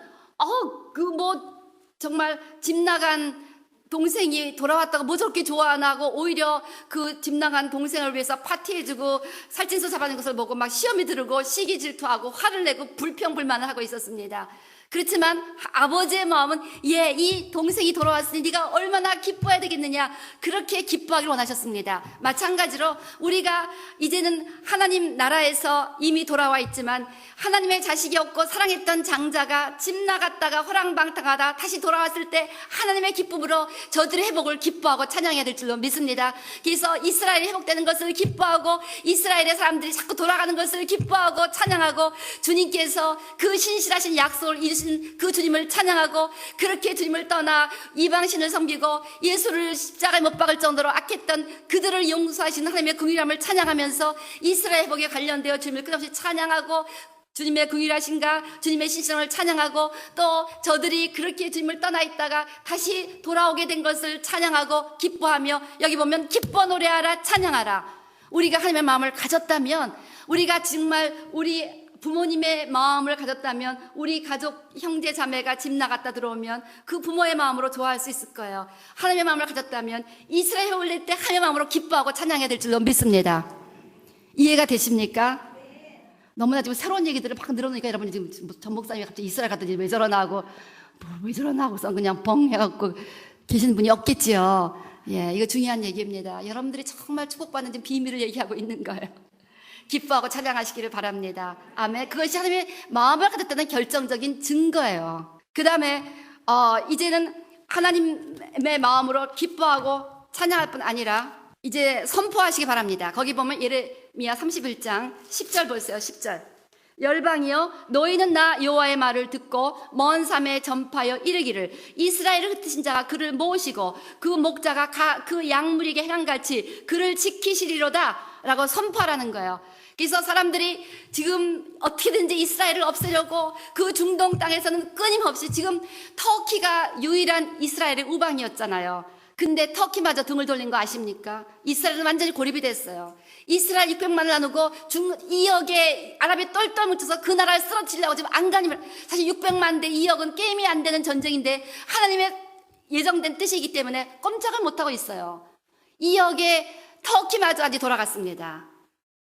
정말 집 나간 동생이 돌아왔다고 뭐 저렇게 좋아하나 하고, 오히려 그 집 나간 동생을 위해서 파티해주고 살찐소 잡아낸 것을 보고 막 시험이 들고 시기 질투하고 화를 내고 불평불만을 하고 있었습니다. 그렇지만 아버지의 마음은, 이 동생이 돌아왔으니 네가 얼마나 기뻐해야 되겠느냐, 그렇게 기뻐하기를 원하셨습니다. 마찬가지로 우리가 이제는 하나님 나라에서 이미 돌아와 있지만, 하나님의 자식이 없고 사랑했던 장자가 집 나갔다가 허랑방탕하다 다시 돌아왔을 때 하나님의 기쁨으로 저들의 회복을 기뻐하고 찬양해야 될 줄로 믿습니다. 그래서 이스라엘이 회복되는 것을 기뻐하고, 이스라엘의 사람들이 자꾸 돌아가는 것을 기뻐하고 찬양하고, 주님께서 그 신실하신 약속을 이루신 그 주님을 찬양하고, 그렇게 주님을 떠나 이방신을 섬기고 예수를 십자가에 못 박을 정도로 악했던 그들을 용서하신 하나님의 긍휼함을 찬양하면서 이스라엘 회복에 관련되어 주님을 끝없이 찬양하고, 주님의 긍휼하신가, 주님의 신실함을 찬양하고, 또 저들이 그렇게 주님을 떠나 있다가 다시 돌아오게 된 것을 찬양하고 기뻐하며, 여기 보면 기뻐 노래하라 찬양하라. 우리가 하나님의 마음을 가졌다면, 우리가 정말 우리 부모님의 마음을 가졌다면, 우리 가족 형제 자매가 집 나갔다 들어오면 그 부모의 마음으로 좋아할 수 있을 거예요. 하나님의 마음을 가졌다면 이스라엘에 올릴 때 하나님의 마음으로 기뻐하고 찬양해야 될 줄로 믿습니다. 이해가 되십니까? 너무나 지금 새로운 얘기들을 막 늘어놓으니까 여러분이 지금 전 목사님이 갑자기 이스라엘 갔더니 왜 저러나 하고, 왜 저러나 하고서 그냥 뻥 해갖고 계시는 분이 없겠지요. 이거 중요한 얘기입니다. 여러분들이 정말 축복받는 비밀을 얘기하고 있는 거예요. 기뻐하고 찬양하시기를 바랍니다. 아멘. 그것이 하나님의 마음을 가졌다는 결정적인 증거예요. 그 다음에 이제는 하나님의 마음으로 기뻐하고 찬양할 뿐 아니라 이제 선포하시기 바랍니다. 거기 보면 예레미야 31장 10절 보세요. 10절. 열방이여, 너희는 나 여호와의 말을 듣고 먼 산에 전파하여 이르기를, 이스라엘을 흩으신 자가 그를 모으시고 그 목자가 그 양무리게 행한같이 그를 지키시리로다. 라고 선포하라는 거예요. 그래서 사람들이 지금 어떻게든지 이스라엘을 없애려고 그 중동 땅에서는 끊임없이 지금 터키가 유일한 이스라엘의 우방이었잖아요. 근데 터키마저 등을 돌린 거 아십니까? 이스라엘은 완전히 고립이 됐어요. 이스라엘 600만을 나누고 2억의 아랍이 똘똘 뭉쳐서 그 나라를 쓰러뜨리려고 지금 안간힘을, 사실 600만 대 2억은 게임이 안 되는 전쟁인데 하나님의 예정된 뜻이기 때문에 꼼짝을 못하고 있어요. 2억의 터키마저 아직 돌아갔습니다.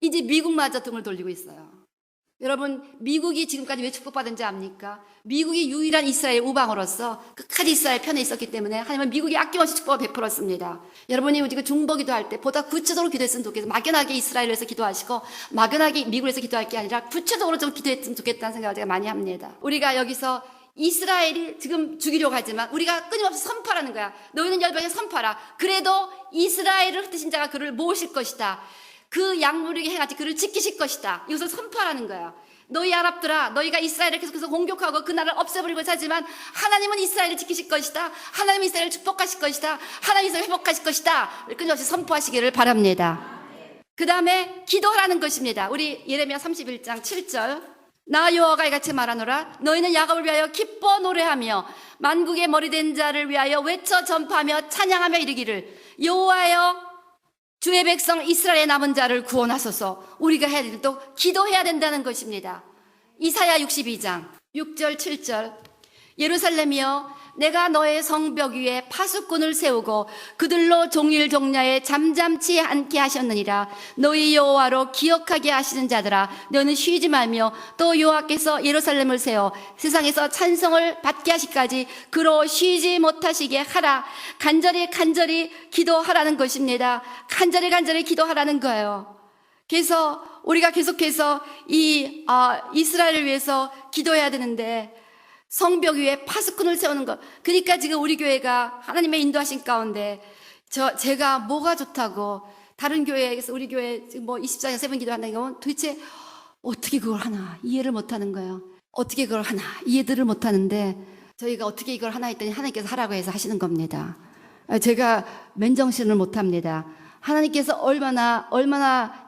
이제 미국마저 등을 돌리고 있어요. 여러분, 미국이 지금까지 왜 축복받은지 압니까? 미국이 유일한 이스라엘 우방으로서 끝까지 이스라엘 편에 있었기 때문에 하나님은 미국이 아낌없이 축복을 베풀었습니다. 여러분이 지금 중보기도 할 때 보다 구체적으로 기도했으면 좋겠어요. 막연하게 이스라엘을 위해서 기도하시고 막연하게 미국을 위해서 기도할 게 아니라 구체적으로 좀 기도했으면 좋겠다는 생각을 제가 많이 합니다. 우리가 여기서 이스라엘이 지금 죽이려고 하지만 우리가 끊임없이 선포하라는 거야. 너희는 열방에 선포하라. 그래도 이스라엘을 흩으신 자가 그를 모으실 것이다. 그 약물에게 행하지 그를 지키실 것이다. 이것을 선포하라는 거예요. 너희 아랍들아, 너희가 이스라엘을 계속해서 공격하고 그 나라를 없애버리고자 하지만 하나님은 이스라엘을 지키실 것이다. 하나님은 이스라엘을 축복하실 것이다. 하나님은 이스라엘을 회복하실 것이다. 끊임없이 선포하시기를 바랍니다. 그 다음에 기도하라는 것입니다. 우리 예레미야 31장 7절, 나 여호와가 이같이 말하노라. 너희는 야곱을 위하여 기뻐 노래하며 만국의 머리된 자를 위하여 외쳐 전파하며 찬양하며 이르기를, 여호와여 주의 백성 이스라엘의 남은 자를 구원하소서. 우리가 해야 될 또 기도해야 된다는 것입니다. 이사야 62장 6절 7절, 예루살렘이여 내가 너의 성벽 위에 파수꾼을 세우고 그들로 종일 종냐에 잠잠치 않게 하셨느니라. 너희 여호와로 기억하게 하시는 자들아, 너는 쉬지 말며 또 여호와께서 예루살렘을 세워 세상에서 찬송을 받게 하시기까지 그로 쉬지 못하시게 하라. 간절히 기도하라는 것입니다. 간절히 기도하라는 거예요. 그래서 우리가 계속해서 이스라엘을 위해서 기도해야 되는데, 성벽 위에 파수꾼을 세우는 것. 그러니까 지금 우리 교회가 하나님의 인도하신 가운데 제가 뭐가 좋다고 다른 교회에서 우리 교회 지금 뭐 24년 세번 기도한다는 건 도대체 어떻게 그걸 하나 이해를 못하는 거예요. 어떻게 그걸 하나 이해들을 못하는데 저희가 어떻게 이걸 하나 했더니 하나님께서 하라고 해서 하시는 겁니다. 제가 맨정신을 못합니다. 하나님께서 얼마나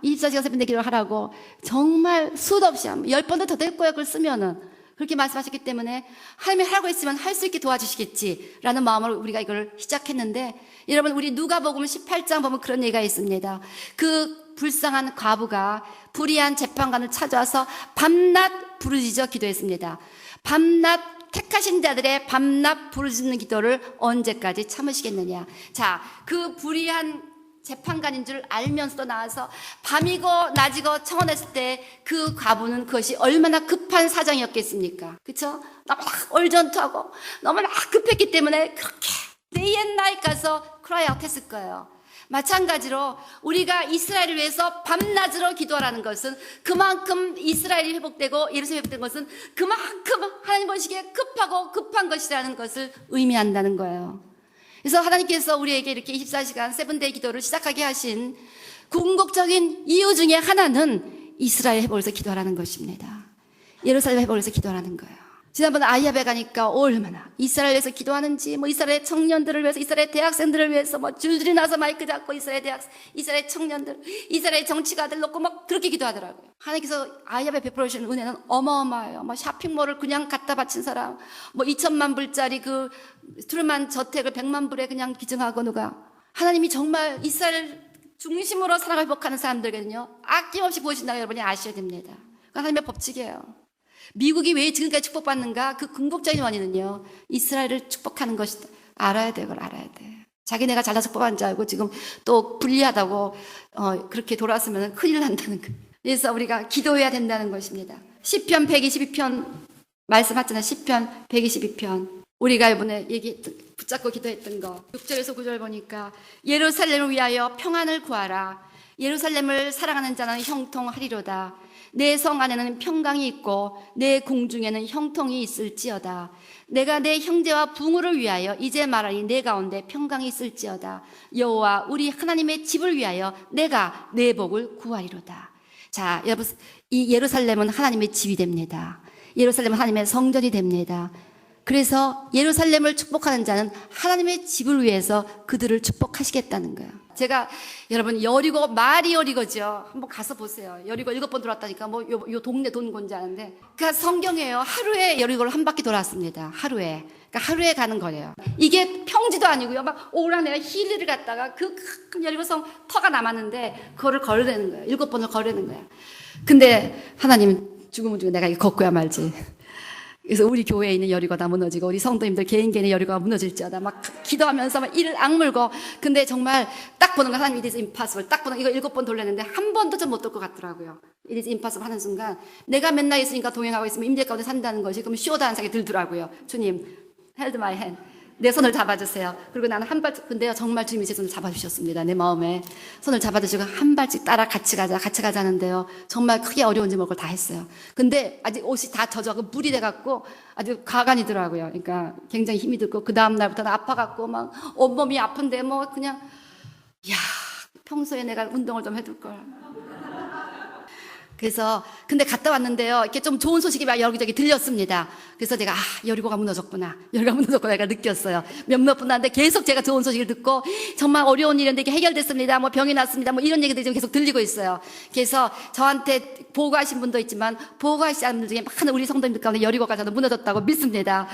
24시간 세번 기도를 하라고 정말 수도 없이 10번도 더 될 거야 그걸 쓰면은 그렇게 말씀하셨기 때문에 하나님이 하라고 했으면 할 수 있게 도와주시겠지라는 마음으로 우리가 이걸 시작했는데, 여러분 우리 누가복음 18장 보면 그런 얘기가 있습니다. 그 불쌍한 과부가 불의한 재판관을 찾아와서 밤낮 부르짖어 기도했습니다. 밤낮 택하신 자들의 밤낮 부르짖는 기도를 언제까지 참으시겠느냐. 자, 그 불의한 재판관인 줄 알면서도 나와서 밤이고 낮이고 청원했을 때 그 과부는 그것이 얼마나 급한 사정이었겠습니까? 그쵸? 너무 얼전투하고 너무 급했기 때문에 그렇게 day and night 가서 cry out 했을 거예요. 마찬가지로 우리가 이스라엘을 위해서 밤낮으로 기도하라는 것은 그만큼 이스라엘이 회복되고 예루살렘이 회복된 것은 그만큼 하나님 보시기에 급한 것이라는 것을 의미한다는 거예요. 그래서 하나님께서 우리에게 이렇게 24시간 세븐데이 기도를 시작하게 하신 궁극적인 이유 중에 하나는 이스라엘 회복을 위해서 기도하라는 것입니다. 예루살렘 회복을 위해서 기도하라는 거예요. 지난번에 아이합에 가니까 얼마나 이스라엘을 위해서 기도하는지, 이스라엘 청년들을 위해서, 이스라엘 대학생들을 위해서 줄줄이 나서 마이크 잡고 이스라엘 청년들, 이스라엘 정치가들 놓고 그렇게 기도하더라고요. 하나님께서 아이합에 베풀어 주시는 은혜는 어마어마해요. 쇼핑몰을 그냥 갖다 바친 사람, 2천만 불짜리 그 트루만 저택을 100만 불에 그냥 기증하고 누가. 하나님이 정말 이스라엘 중심으로 사랑을 회복하는 사람들거든요. 아낌없이 보신다고 여러분이 아셔야 됩니다. 하나님의 법칙이에요. 미국이 왜 지금까지 축복받는가? 그 궁극적인 원인은요, 이스라엘을 축복하는 것이다. 알아야 돼, 그걸 알아야 돼. 자기네가 잘나서 축복하는 줄 알고 지금 또 불리하다고 그렇게 돌아왔으면 큰일 난다는 거예요. 그래서 우리가 기도해야 된다는 것입니다. 시편 122편 말씀하잖아요. 시편 122편. 우리가 이번에 붙잡고 기도했던 거 6절에서 9절 보니까, 예루살렘을 위하여 평안을 구하라. 예루살렘을 사랑하는 자는 형통하리로다. 내 성 안에는 평강이 있고 내 궁중에는 형통이 있을지어다. 내가 내 형제와 부모를 위하여 이제 말하니 내 가운데 평강이 있을지어다. 여호와 우리 하나님의 집을 위하여 내가 내 복을 구하리로다. 자, 여러분, 이 예루살렘은 하나님의 집이 됩니다. 예루살렘은 하나님의 성전이 됩니다. 그래서 예루살렘을 축복하는 자는 하나님의 집을 위해서 그들을 축복하시겠다는 거예요. 제가 여러분 여리고 말이 여리고죠. 한번 가서 보세요. 여리고 7번 돌았다니까 뭐 요 동네 돈 건지 아는데 그러니까 성경이에요. 하루에 여리고를 한 바퀴 돌았습니다. 하루에. 그러니까 하루에 가는 거예요. 이게 평지도 아니고요. 막 오라 내가 힐리를 갔다가 그 큰 여리고성 터가 남았는데 그거를 걸으라는 거예요. 7번을 걸으라는 거예요. 근데 하나님 죽으면 죽어 내가 이거 걷고야 말지. 그래서 우리 교회에 있는 여리고가 무너지고 우리 성도님들 개인의 여리고가 무너질지어다 막 기도하면서 막 이를 악물고 근데 정말 딱 보는 거 하나님 it is impossible 딱 보는 이거 7번 돌렸는데 한 번도 좀 못 돌 것 같더라고요. it is impossible 하는 순간 내가 맨날 예수님과 동행하고 있으면 임재 가운데 산다는 것이 그럼 쇼다는 생각이 들더라고요. 주님 hold my hand 내 손을 잡아주세요. 그리고 나는 한 발짝 근데요 정말 주님이 제 손을 잡아주셨습니다. 내 마음에 손을 잡아주시고 한 발씩 따라 같이 가자는데요 정말 크게 어려운지 모를 걸 다 했어요. 근데 아직 옷이 다 젖어 물이 돼갖고 아주 가관이더라고요. 그러니까 굉장히 힘이 들고 그 다음 날부터는 아파갖고 막 온몸이 아픈데 뭐 그냥 야 평소에 내가 운동을 좀 해둘 걸. 그래서 근데 갔다 왔는데요 이렇게 좀 좋은 소식이 막 여기저기 들렸습니다. 그래서 제가 여리고가 무너졌구나 내가 느꼈어요. 몇몇 분한테 계속 제가 좋은 소식을 듣고 정말 어려운 일인데 이게 해결됐습니다. 뭐 병이 났습니다. 뭐 이런 얘기들이 계속 들리고 있어요. 그래서 저한테 보고하신 분도 있지만 보고하시지 않은 분들 중에 많은 우리 성도님들 가운데 여리고가 저는 무너졌다고 믿습니다.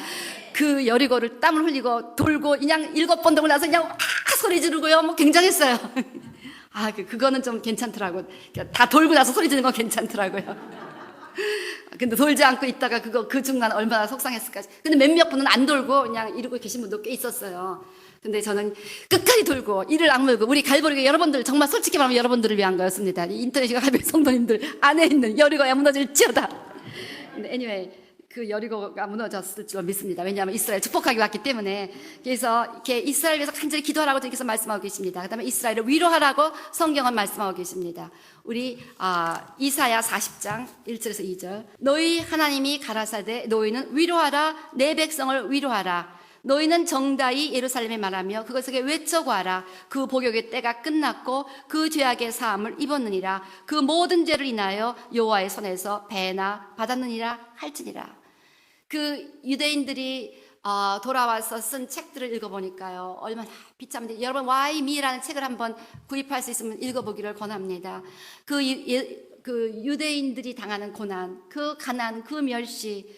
그 여리고를 땀을 흘리고 돌고 그냥 7번 돌고 나서 그냥 소리 지르고요 뭐 굉장했어요. 그거는 좀 괜찮더라고요. 다 돌고 나서 소리 지르는 건 괜찮더라고요. 근데 돌지 않고 있다가 그 중간 얼마나 속상했을까. 근데 몇몇 분은 안 돌고 그냥 이러고 계신 분도 꽤 있었어요. 근데 저는 끝까지 돌고 이를 악물고 우리 갈보리가 여러분들 정말 솔직히 말하면 여러분들을 위한 거였습니다. 인터넷과 갈보리 성도님들 안에 있는 여리고야 무너질지어다. 근데 anyway 그 여리고가 무너졌을 줄 믿습니다. 왜냐하면 이스라엘 축복하기 왔기 때문에. 그래서 이렇게 이스라엘 위해서 간절히 기도하라고 주님께서 말씀하고 계십니다. 그 다음에 이스라엘을 위로하라고 성경은 말씀하고 계십니다. 우리 이사야 40장 1절에서 2절 너희 하나님이 가라사대 너희는 위로하라 내 백성을 위로하라 너희는 정다이 예루살렘에 말하며 그것에게 외쳐고하라 그 복역의 때가 끝났고 그 죄악의 사함을 입었느니라 그 모든 죄를 인하여 여호와의 손에서 배나 받았느니라 할지니라. 그 유대인들이 돌아와서 쓴 책들을 읽어보니까요 얼마나 비참한데 여러분 Why Me라는 책을 한번 구입할 수 있으면 읽어보기를 권합니다. 그 유대인들이 당하는 고난, 그 가난, 그 멸시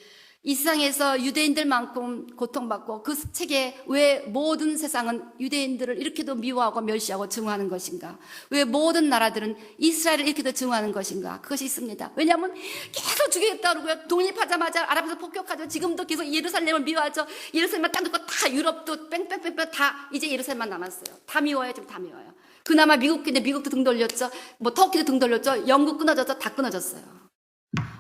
이 세상에서 유대인들만큼 고통받고 그 책에 왜 모든 세상은 유대인들을 이렇게도 미워하고 멸시하고 증오하는 것인가? 왜 모든 나라들은 이스라엘을 이렇게도 증오하는 것인가? 그것이 있습니다. 왜냐하면 계속 죽이겠다고 그러고요. 독립하자마자 아랍에서 폭격하죠. 지금도 계속 예루살렘을 미워하죠. 예루살렘만 딱 놓고 다 유럽도 뺑뺑뺑뺑 다 이제 예루살렘만 남았어요. 다 미워요. 지금 다 미워요. 그나마 미국인데 미국도 등 돌렸죠. 뭐 터키도 등 돌렸죠. 영국 끊어졌죠. 다 끊어졌어요.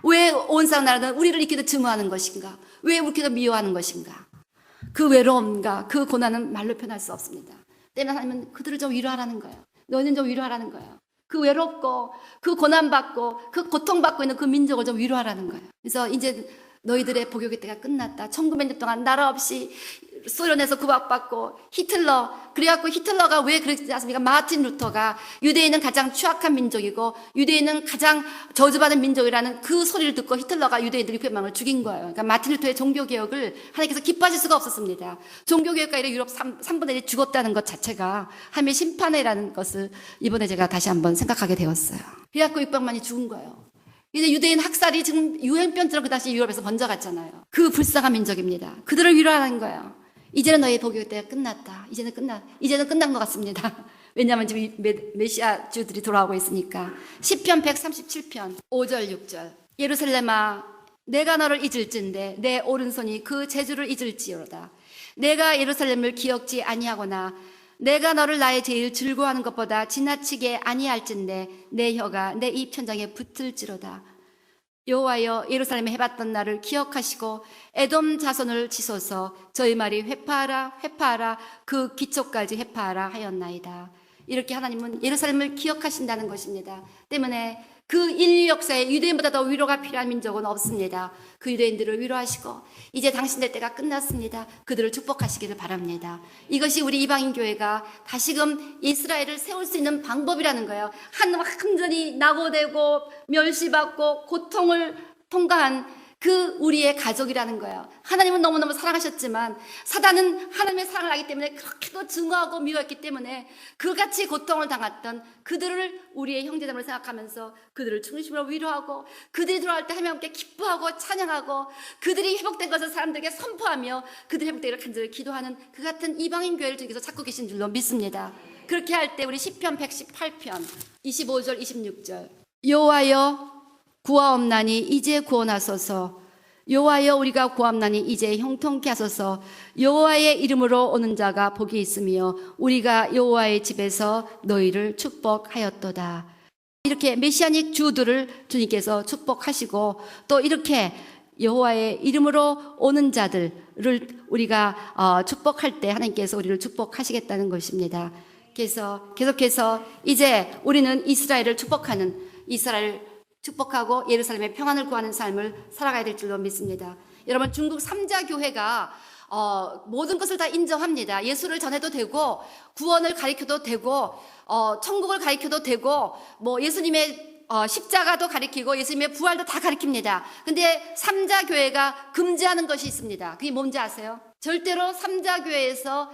왜 온 세상 나라들은 우리를 이렇게도 증오하는 것인가? 왜 이렇게도 미워하는 것인가? 그 외로움과 그 고난은 말로 표현할 수 없습니다. 때문에 하나님은 그들을 좀 위로하라는 거예요. 너희는 좀 위로하라는 거예요. 그 외롭고 그 고난받고 그 고통받고 있는 그 민족을 좀 위로하라는 거예요. 그래서 이제 너희들의 복역의 때가 끝났다. 1900년 동안 나라 없이 소련에서 구박받고 히틀러 그래갖고 히틀러가 왜 그랬지 않습니까? 마틴 루터가 유대인은 가장 추악한 민족이고 유대인은 가장 저주받은 민족이라는 그 소리를 듣고 히틀러가 유대인들 600만을 죽인 거예요. 그러니까 마틴 루터의 종교개혁을 하나님께서 기뻐하실 수가 없었습니다. 종교개혁과 이래 유럽 3분의 1이 죽었다는 것 자체가 하나님의 심판이라는 것을 이번에 제가 다시 한번 생각하게 되었어요. 그래갖고 600만이 죽은 거예요. 이제 유대인 학살이 지금 유행병처럼 그 당시 유럽에서 번져갔잖아요. 그 불쌍한 민족입니다. 그들을 위로하는 거예요. 이제는 너희 복역 때가 끝났다. 이제는 끝난 것 같습니다. 왜냐하면 지금 메시아 주들이 돌아오고 있으니까. 시편 137편 5절 6절 예루살렘아 내가 너를 잊을진데 내 오른손이 그 재주를 잊을지어다. 내가 예루살렘을 기억지 아니하거나 내가 너를 나의 제일 즐거워하는 것보다 지나치게 아니할진데 내 혀가 내 입 천장에 붙을지로다. 여호와여 예루살렘에 해봤던 날을 기억하시고 에돔 자손을 치소서. 저희 말이 회파하라 회파하라 그 기초까지 회파하라 하였나이다. 이렇게 하나님은 예루살렘을 기억하신다는 것입니다. 때문에 그 인류 역사에 유대인보다 더 위로가 필요한 민족은 없습니다. 그 유대인들을 위로하시고 이제 당신들 때가 끝났습니다. 그들을 축복하시기를 바랍니다. 이것이 우리 이방인 교회가 다시금 이스라엘을 세울 수 있는 방법이라는 거예요. 완전히 낙오되고 멸시받고 고통을 통과한 그 우리의 가족이라는 거예요. 하나님은 너무너무 사랑하셨지만 사단은 하나님의 사랑을 알기 때문에 그렇게도 증오하고 미워했기 때문에 그같이 고통을 당했던 그들을 우리의 형제자매로 생각하면서 그들을 중심으로 위로하고 그들이 돌아올 때 하나님 함께 기뻐하고 찬양하고 그들이 회복된 것을 사람들에게 선포하며 그들이 회복되기를 간절히 기도하는 그 같은 이방인 교회를 주님께서 찾고 계신 줄로 믿습니다. 그렇게 할 때 우리 시편 118편 25절 26절 여호와여 구하옵나니 이제 구원하소서. 여호와여 우리가 구하옵나니 이제 형통케 하소서. 여호와의 이름으로 오는 자가 복이 있으며 우리가 여호와의 집에서 너희를 축복하였도다. 이렇게 메시아닉 주들을 주님께서 축복하시고 또 이렇게 여호와의 이름으로 오는 자들을 우리가 축복할 때 하나님께서 우리를 축복하시겠다는 것입니다. 그래서 계속해서 이제 우리는 이스라엘을 축복하는 이스라엘 축복하고 예루살렘의 평안을 구하는 삶을 살아가야 될 줄로 믿습니다. 여러분 중국 3자 교회가 모든 것을 다 인정합니다. 예수를 전해도 되고 구원을 가르쳐도 되고 천국을 가르쳐도 되고 뭐 예수님의 십자가도 가르치고 예수님의 부활도 다 가르칩니다. 근데 3자 교회가 금지하는 것이 있습니다. 그게 뭔지 아세요? 절대로 3자 교회에서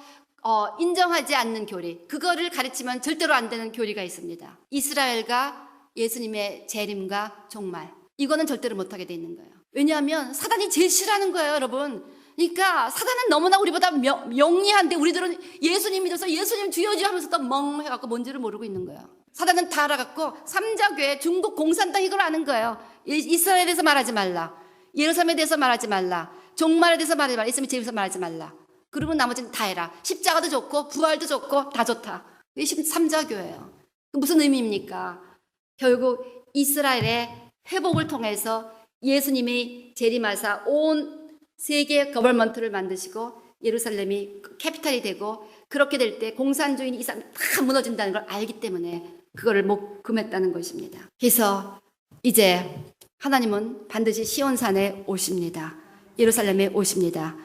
인정하지 않는 교리, 그거를 가르치면 절대로 안 되는 교리가 있습니다. 이스라엘과 예수님의 재림과 종말, 이거는 절대로 못하게 돼 있는 거예요. 왜냐하면 사단이 제일 싫어하는 거예요, 여러분. 그러니까 사단은 너무나 우리보다 영리한데 우리들은 예수님 믿어서 예수님 주여주 하면서 또 멍해갖고 뭔지를 모르고 있는 거예요. 사단은 다 알아갖고 삼자교회 중국 공산당 이걸 아는 거예요. 이스라엘에 대해서 말하지 말라, 예루살렘에 대해서 말하지 말라, 종말에 대해서 말하지 말라, 예수님의 재림에 대해서 말하지 말라. 그러면 나머지는 다 해라. 십자가도 좋고 부활도 좋고 다 좋다. 이게 삼자교회예요. 무슨 의미입니까? 결국 이스라엘의 회복을 통해서 예수님이 재림하사 온 세계 거벌먼트를 만드시고 예루살렘이 캐피탈이 되고 그렇게 될 때 공산주의 이 사람이 다 무너진다는 걸 알기 때문에 그거를 못 금했다는 것입니다. 그래서 이제 하나님은 반드시 시온산에 오십니다. 예루살렘에 오십니다.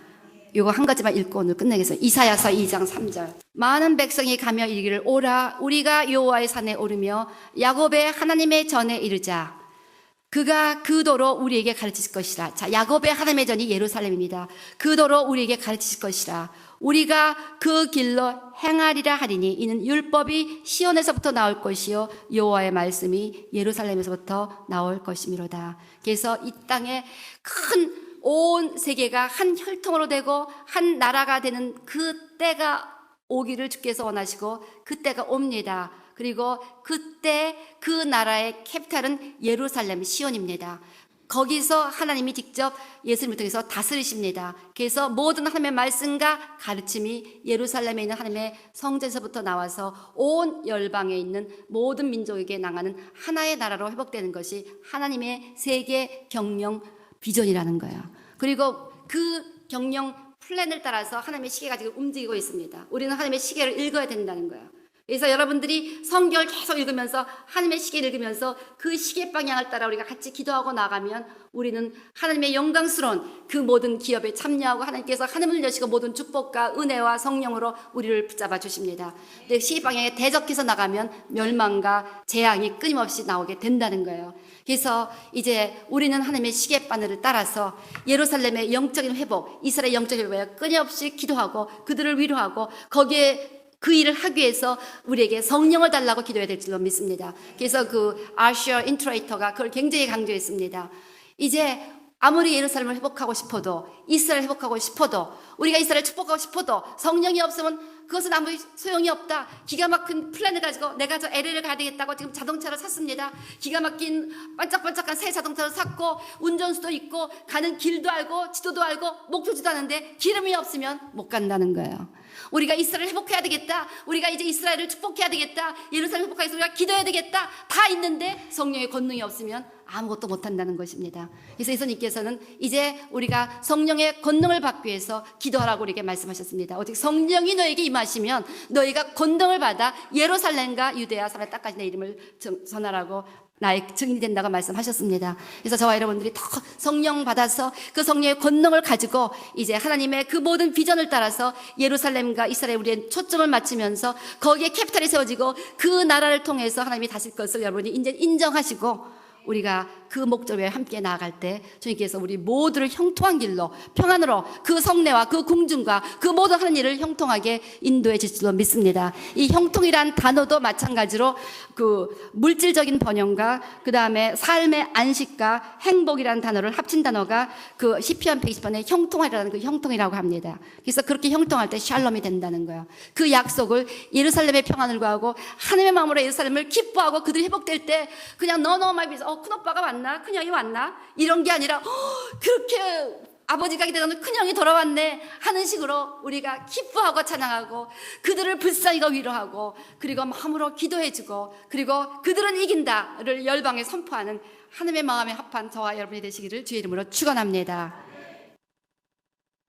이거 한 가지만 읽고 오늘 끝내겠습니다. 이사야서 2장 3절 많은 백성이 가며 이르기를 오라 우리가 여호와의 산에 오르며 야곱의 하나님의 전에 이르자 그가 그 도로 우리에게 가르치실 것이라. 자, 야곱의 하나님의 전이 예루살렘입니다. 그 도로 우리에게 가르치실 것이라. 우리가 그 길로 행하리라 하리니 이는 율법이 시온에서부터 나올 것이요 여호와의 말씀이 예루살렘에서부터 나올 것이미로다. 그래서 이 땅에 큰 온 세계가 한 혈통으로 되고 한 나라가 되는 그 때가 오기를 주께서 원하시고 그 때가 옵니다. 그리고 그때 그 나라의 캐피탈은 예루살렘 시온입니다. 거기서 하나님이 직접 예수님을 통해서 다스리십니다. 그래서 모든 하나님의 말씀과 가르침이 예루살렘에 있는 하나님의 성전에서부터 나와서 온 열방에 있는 모든 민족에게 나가는 하나의 나라로 회복되는 것이 하나님의 세계 경영 비전이라는 거예요. 그리고 그 경영 플랜을 따라서 하나님의 시계가 지금 움직이고 있습니다. 우리는 하나님의 시계를 읽어야 된다는 거예요. 그래서 여러분들이 성경을 계속 읽으면서 하나님의 시계를 읽으면서 그 시계 방향을 따라 우리가 같이 기도하고 나가면 우리는 하나님의 영광스러운 그 모든 기업에 참여하고 하나님께서 하늘을 여시고 모든 축복과 은혜와 성령으로 우리를 붙잡아 주십니다. 근데 시계 방향에 대적해서 나가면 멸망과 재앙이 끊임없이 나오게 된다는 거예요. 그래서 이제 우리는 하나님의 시계바늘을 따라서 예루살렘의 영적인 회복, 이스라엘 영적인 회복에 끊임없이 기도하고 그들을 위로하고 거기에 그 일을 하기 위해서 우리에게 성령을 달라고 기도해야 될 줄로 믿습니다. 그래서 그 아셔 인트레이터가 그걸 굉장히 강조했습니다. 이제 아무리 예루살렘을 회복하고 싶어도 이스라엘 회복하고 싶어도 우리가 이스라엘 축복하고 싶어도 성령이 없으면 그것은 아무 소용이 없다. 기가 막힌 플랜을 가지고 내가 저 LA를 가야 되겠다고 지금 자동차를 샀습니다. 기가 막힌 반짝반짝한 새 자동차를 샀고 운전수도 있고 가는 길도 알고 지도도 알고 목표지도 아는데 기름이 없으면 못 간다는 거예요. 우리가 이스라엘 회복해야 되겠다. 우리가 이제 이스라엘을 축복해야 되겠다. 예루살렘 회복하기 위해서 우리가 기도해야 되겠다. 다 있는데 성령의 권능이 없으면 아무것도 못한다는 것입니다. 그래서 예수님께서는 이제 우리가 성령의 권능을 받기 위해서 기도하라고 우리에게 말씀하셨습니다. 오직 성령이 너에게 임하시면 너희가 권능을 받아 예루살렘과 유대아 사마리아 땅까지 내 이름을 전하라고 나의 증인이 된다고 말씀하셨습니다. 그래서 저와 여러분들이 더 성령 받아서 그 성령의 권능을 가지고 이제 하나님의 그 모든 비전을 따라서 예루살렘과 이스라엘 우리의 초점을 맞추면서 거기에 캐피탈이 세워지고 그 나라를 통해서 하나님이 다실 것을 여러분이 이제 인정하시고 우리가 그 목적 외에 함께 나아갈 때 주님께서 우리 모두를 형통한 길로 평안으로 그 성례와 그 궁중과 그 모든 하는 일을 형통하게 인도해 주실 줄로 믿습니다. 이 형통이란 단어도 마찬가지로 그 물질적인 번영과 그 다음에 삶의 안식과 행복이라는 단어를 합친 단어가 그 시편 120편의 형통하라는 그 형통이라고 합니다. 그래서 그렇게 형통할 때 샬롬이 된다는 거예요. 그 약속을 예루살렘의 평안을 구하고 하나님의 마음으로 예루살렘을 기뻐하고 그들이 회복될 때 그냥 너너마이 비서 큰오빠가 왔나? 큰형이 왔나? 이런 게 아니라 그렇게 아버지가 기다리는 큰형이 돌아왔네 하는 식으로 우리가 기뻐하고 찬양하고 그들을 불쌍히가 위로하고 그리고 마음으로 기도해주고 그리고 그들은 이긴다를 열방에 선포하는 하나님의 마음에 합한 저와 여러분이 되시기를 주의 이름으로 축원합니다.